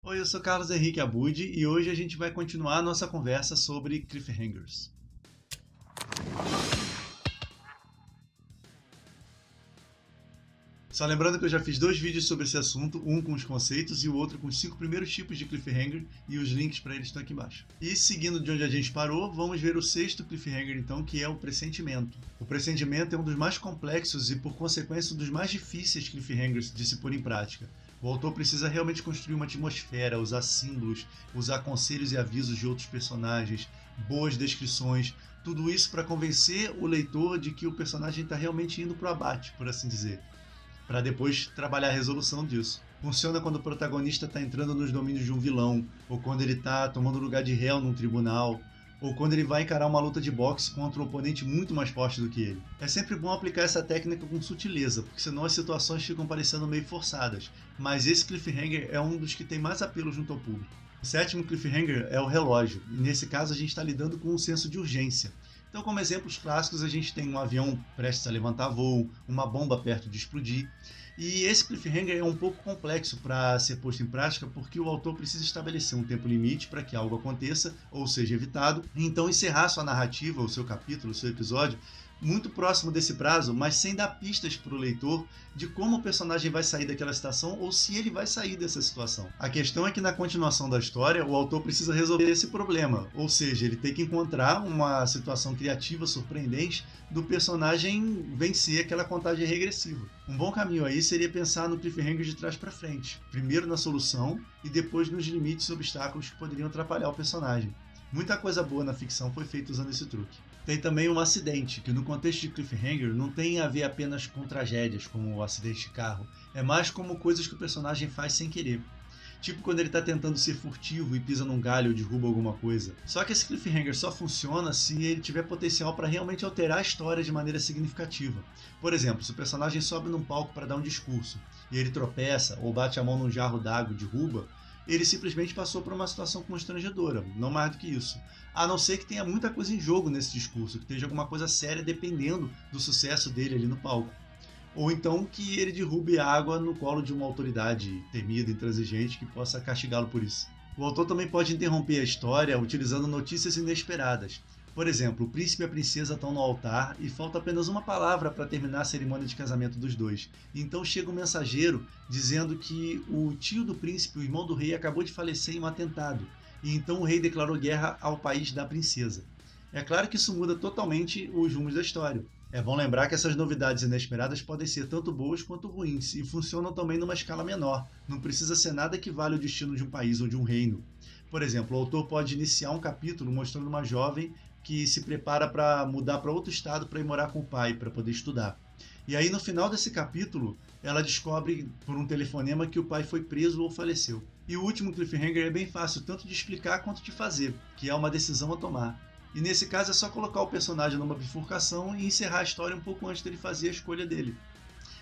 Oi, eu sou Carlos Henrique Abud e hoje a gente vai continuar a nossa conversa sobre cliffhangers. Só lembrando que eu já fiz dois vídeos sobre esse assunto, um com os conceitos e o outro com os 5 primeiros tipos de cliffhanger, e os links para eles estão aqui embaixo. E seguindo de onde a gente parou, vamos ver o sexto cliffhanger então, que é o pressentimento. O pressentimento é um dos mais complexos e, por consequência, um dos mais difíceis cliffhangers de se pôr em prática. O autor precisa realmente construir uma atmosfera, usar símbolos, usar conselhos e avisos de outros personagens, boas descrições, tudo isso para convencer o leitor de que o personagem está realmente indo para o abate, por assim dizer, para depois trabalhar a resolução disso. Funciona quando o protagonista está entrando nos domínios de um vilão, ou quando ele está tomando lugar de réu num tribunal, ou quando ele vai encarar uma luta de boxe contra um oponente muito mais forte do que ele. É sempre bom aplicar essa técnica com sutileza, porque senão as situações ficam parecendo meio forçadas, mas esse cliffhanger é um dos que tem mais apelo junto ao público. O sétimo cliffhanger é o relógio, e nesse caso a gente está lidando com um senso de urgência. Então, como exemplos clássicos, a gente tem um avião prestes a levantar voo, uma bomba perto de explodir. E esse cliffhanger é um pouco complexo para ser posto em prática porque o autor precisa estabelecer um tempo limite para que algo aconteça ou seja evitado, e então encerrar sua narrativa, o seu capítulo, o seu episódio, muito próximo desse prazo, mas sem dar pistas para o leitor de como o personagem vai sair daquela situação ou se ele vai sair dessa situação. A questão é que na continuação da história, o autor precisa resolver esse problema, ou seja, ele tem que encontrar uma situação criativa, surpreendente, do personagem vencer aquela contagem regressiva. Um bom caminho aí seria pensar no cliffhanger de trás para frente, primeiro na solução e depois nos limites e obstáculos que poderiam atrapalhar o personagem. Muita coisa boa na ficção foi feita usando esse truque. Tem também um acidente, que no contexto de cliffhanger não tem a ver apenas com tragédias, como o acidente de carro, é mais como coisas que o personagem faz sem querer. Tipo quando ele está tentando ser furtivo e pisa num galho ou derruba alguma coisa. Só que esse cliffhanger só funciona se ele tiver potencial para realmente alterar a história de maneira significativa. Por exemplo, se o personagem sobe num palco para dar um discurso e ele tropeça ou bate a mão num jarro d'água e derruba, ele simplesmente passou por uma situação constrangedora, não mais do que isso. A não ser que tenha muita coisa em jogo nesse discurso, que esteja alguma coisa séria dependendo do sucesso dele ali no palco. Ou então que ele derrube água no colo de uma autoridade temida, intransigente, que possa castigá-lo por isso. O autor também pode interromper a história utilizando notícias inesperadas. Por exemplo, o príncipe e a princesa estão no altar e falta apenas uma palavra para terminar a cerimônia de casamento dos dois. Então chega um mensageiro dizendo que o tio do príncipe, o irmão do rei, acabou de falecer em um atentado. E então o rei declarou guerra ao país da princesa. É claro que isso muda totalmente os rumos da história. É bom lembrar que essas novidades inesperadas podem ser tanto boas quanto ruins e funcionam também numa escala menor. Não precisa ser nada que vale o destino de um país ou de um reino. Por exemplo, o autor pode iniciar um capítulo mostrando uma jovem que se prepara para mudar para outro estado para ir morar com o pai, para poder estudar. E aí no final desse capítulo, ela descobre por um telefonema que o pai foi preso ou faleceu. E o último cliffhanger é bem fácil, tanto de explicar quanto de fazer, que é uma decisão a tomar. E nesse caso é só colocar o personagem numa bifurcação e encerrar a história um pouco antes dele fazer a escolha dele.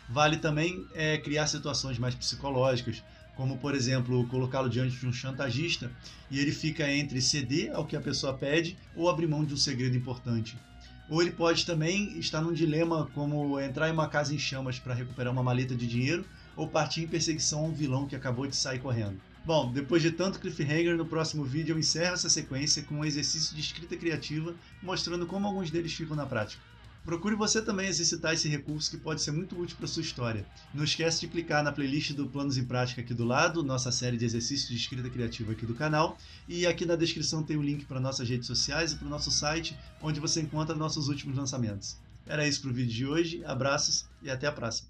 Vale também criar situações mais psicológicas, como por exemplo, colocá-lo diante de um chantagista e ele fica entre ceder ao que a pessoa pede ou abrir mão de um segredo importante. Ou ele pode também estar num dilema como entrar em uma casa em chamas para recuperar uma maleta de dinheiro ou partir em perseguição a um vilão que acabou de sair correndo. Bom, depois de tanto cliffhanger, no próximo vídeo eu encerro essa sequência com um exercício de escrita criativa, mostrando como alguns deles ficam na prática. Procure você também exercitar esse recurso que pode ser muito útil para sua história. Não esquece de clicar na playlist do Planos em Prática aqui do lado, nossa série de exercícios de escrita criativa aqui do canal, e aqui na descrição tem o link para nossas redes sociais e para o nosso site, onde você encontra nossos últimos lançamentos. Era isso para o vídeo de hoje, abraços e até a próxima!